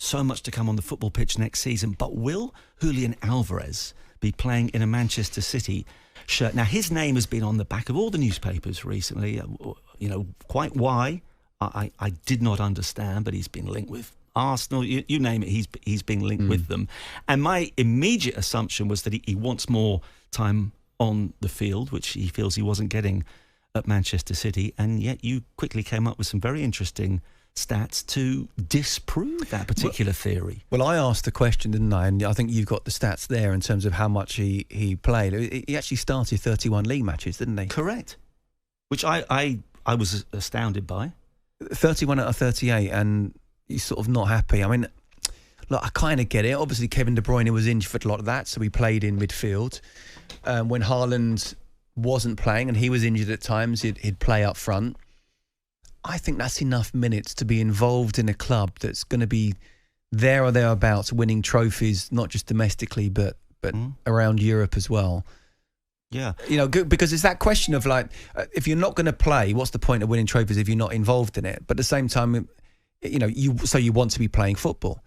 so much to come on the football pitch next season, but will Julian Alvarez be playing in a Manchester City shirt? Now, his name has been on the back of all the newspapers recently. Quite why, I did not understand, but he's been linked with Arsenal, you name it, he's being linked with them. And my immediate assumption was that he wants more time on the field, which he feels he wasn't getting at Manchester City. And yet you quickly came up with some very interesting stats to disprove that particular theory. Well, I asked the question, didn't I? And I think you've got the stats there in terms of how much he played. He actually started 31 league matches, didn't he? Correct. Which I was astounded by. 31 out of 38, and he's sort of not happy. I mean, look, I kind of get it. Obviously, Kevin De Bruyne was injured for a lot of that, so he played in midfield. When Haaland wasn't playing, and he was injured at times, he'd play up front. I think that's enough minutes to be involved in a club that's going to be there or thereabouts, winning trophies, not just domestically, but around Europe as well. Yeah. Because it's that question of like, if you're not going to play, what's the point of winning trophies if you're not involved in it? But at the same time, you want to be playing football.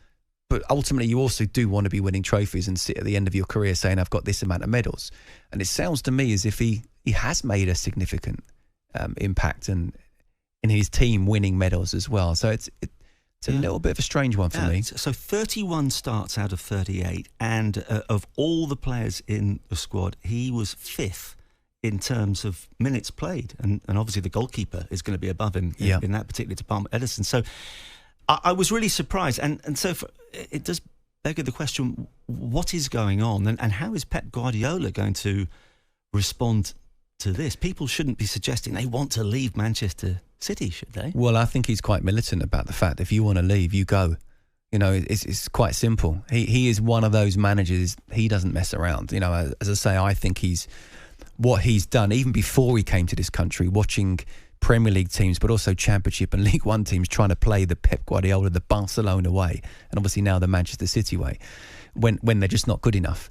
But ultimately, you also do want to be winning trophies and sit at the end of your career saying, I've got this amount of medals. And it sounds to me as if he has made a significant impact and in his team winning medals as well. So it's a little bit of a strange one for me. So 31 starts out of 38. And of all the players in the squad, he was fifth in terms of minutes played. And obviously the goalkeeper is going to be above him in that particular department, Edison. So I was really surprised. And so it does beg the question, what is going on? And how is Pep Guardiola going to respond to this? People shouldn't be suggesting they want to leave Manchester City, should they? Well, I think he's quite militant about the fact that if you want to leave, you go. It's quite simple. He is one of those managers, he doesn't mess around. As I say, I think what he's done, even before he came to this country, watching Premier League teams, but also Championship and League One teams trying to play the Pep Guardiola, the Barcelona way, and obviously now the Manchester City way, when they're just not good enough.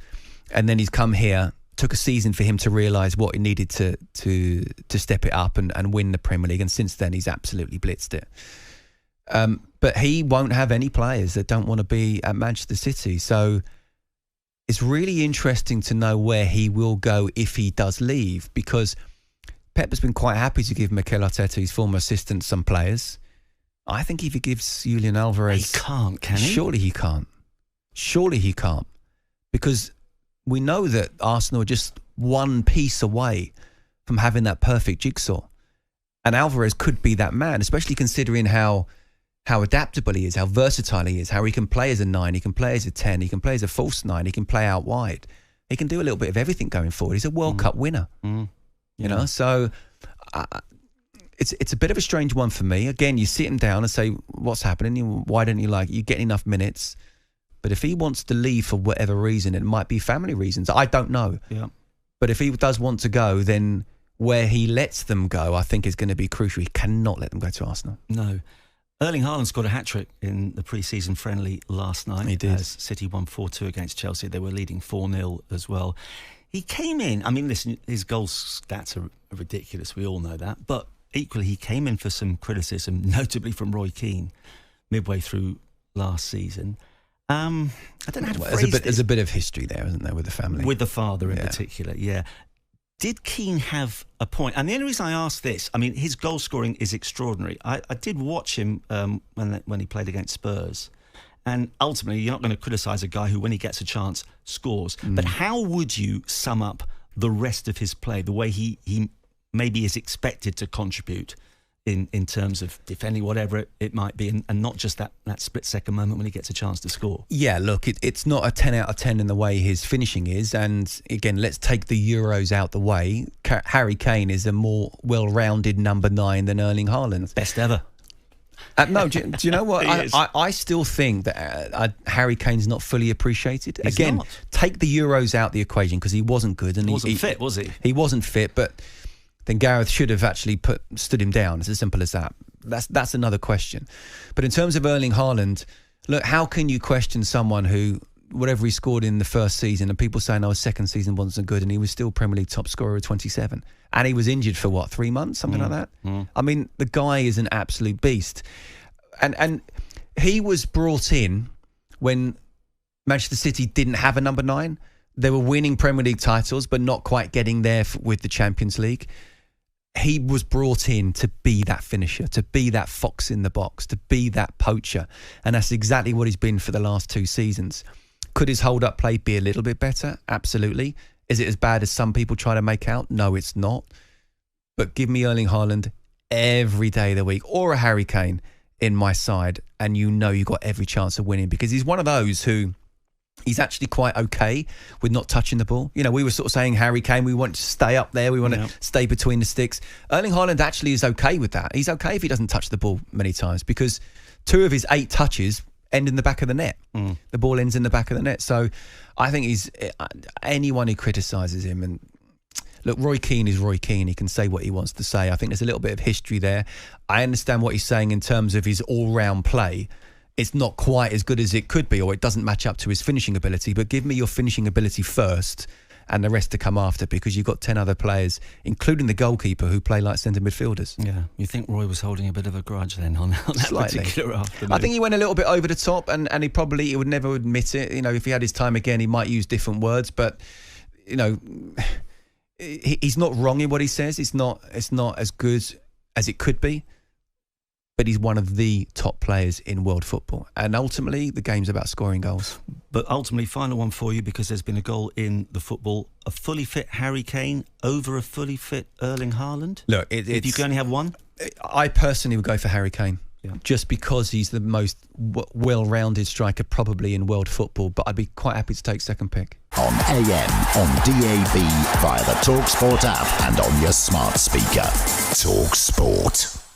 And then he's come here, took a season for him to realise what he needed to step it up and win the Premier League, and since then he's absolutely blitzed it. But he won't have any players that don't want to be at Manchester City, so it's really interesting to know where he will go if he does leave, because Pep has been quite happy to give Mikel Arteta, his former assistant, some players. I think if he gives Julian Alvarez... He can't, can he? Surely he can't. Surely he can't. Because we know that Arsenal are just one piece away from having that perfect jigsaw. And Alvarez could be that man, especially considering how adaptable he is, how versatile he is, how he can play as a 9, he can play as a 10, he can play as a false 9, he can play out wide. He can do a little bit of everything going forward. He's a World Cup winner. So it's a bit of a strange one for me. Again, you sit him down and say, what's happening? Why don't you get enough minutes? But if he wants to leave for whatever reason, it might be family reasons. I don't know. Yeah. But if he does want to go, then where he lets them go, I think is going to be crucial. He cannot let them go to Arsenal. No. Erling Haaland scored a hat-trick in the pre-season friendly last night. He did. As City won 4-2 against Chelsea. They were leading 4-0 as well. He came in, I mean, listen, his goal stats are ridiculous, we all know that, but equally he came in for some criticism, notably from Roy Keane, midway through last season. I don't know how to phrase this. There's a bit of history there, isn't there, with the family? With the father in particular, yeah. Did Keane have a point? And the only reason I ask this, I mean, his goal scoring is extraordinary. I did watch him when he played against Spurs. And ultimately, you're not going to criticise a guy who, when he gets a chance, scores. But how would you sum up the rest of his play, the way he maybe is expected to contribute in terms of defending, whatever it might be, and not just that split-second moment when he gets a chance to score? Yeah, look, it's not a 10 out of 10 in the way his finishing is. And again, let's take the Euros out the way. Harry Kane is a more well-rounded number 9 than Erling Haaland. Best ever. No, do you know what? I still think that Harry Kane's not fully appreciated. He's Again, not. Take the Euros out the equation because he wasn't good. And he wasn't fit, was he? He wasn't fit, but then Gareth should have actually stood him down. It's as simple as that. That's another question. But in terms of Erling Haaland, look, how can you question someone who, whatever he scored in the first season, and people saying, his second season wasn't good, and he was still Premier League top scorer of 27. And he was injured for, 3 months? Something like that? I mean, the guy is an absolute beast. And he was brought in when Manchester City didn't have a number 9. They were winning Premier League titles, but not quite getting there with the Champions League. He was brought in to be that finisher, to be that fox in the box, to be that poacher. And that's exactly what he's been for the last 2 seasons. Could his hold-up play be a little bit better? Absolutely. Is it as bad as some people try to make out? No, it's not. But give me Erling Haaland every day of the week, or a Harry Kane in my side, and you know you've got every chance of winning, because he's one of those who... he's actually quite okay with not touching the ball. You know, we were sort of saying Harry Kane, we want to stay up there, we want to stay between the sticks. Erling Haaland actually is okay with that. He's okay if he doesn't touch the ball many times, because 2 of his 8 touches end in the back of the net. The ball ends in the back of the net. So I think he's... anyone who criticises him, and look, Roy Keane is Roy Keane. He can say what he wants to say. I think there's a little bit of history there. I understand what he's saying in terms of his all-round play. It's not quite as good as it could be, or it doesn't match up to his finishing ability, but give me your finishing ability first and the rest to come after, because you've got 10 other players, including the goalkeeper, who play like centre midfielders. Yeah, you think Roy was holding a bit of a grudge then on that Slightly. Particular afternoon? I think he went a little bit over the top, and he would never admit it. You know, if he had his time again, he might use different words, but, you know, he's not wrong in what he says. It's not as good as it could be. But he's one of the top players in world football. And ultimately, the game's about scoring goals. But ultimately, final one for you, because there's been a goal in the football. A fully fit Harry Kane over a fully fit Erling Haaland? Look, if you can only have one? I personally would go for Harry Kane. Yeah. Just because he's the most well-rounded striker probably in world football. But I'd be quite happy to take second pick. On AM, on DAB, via the talkSPORT app and on your smart speaker. talkSPORT.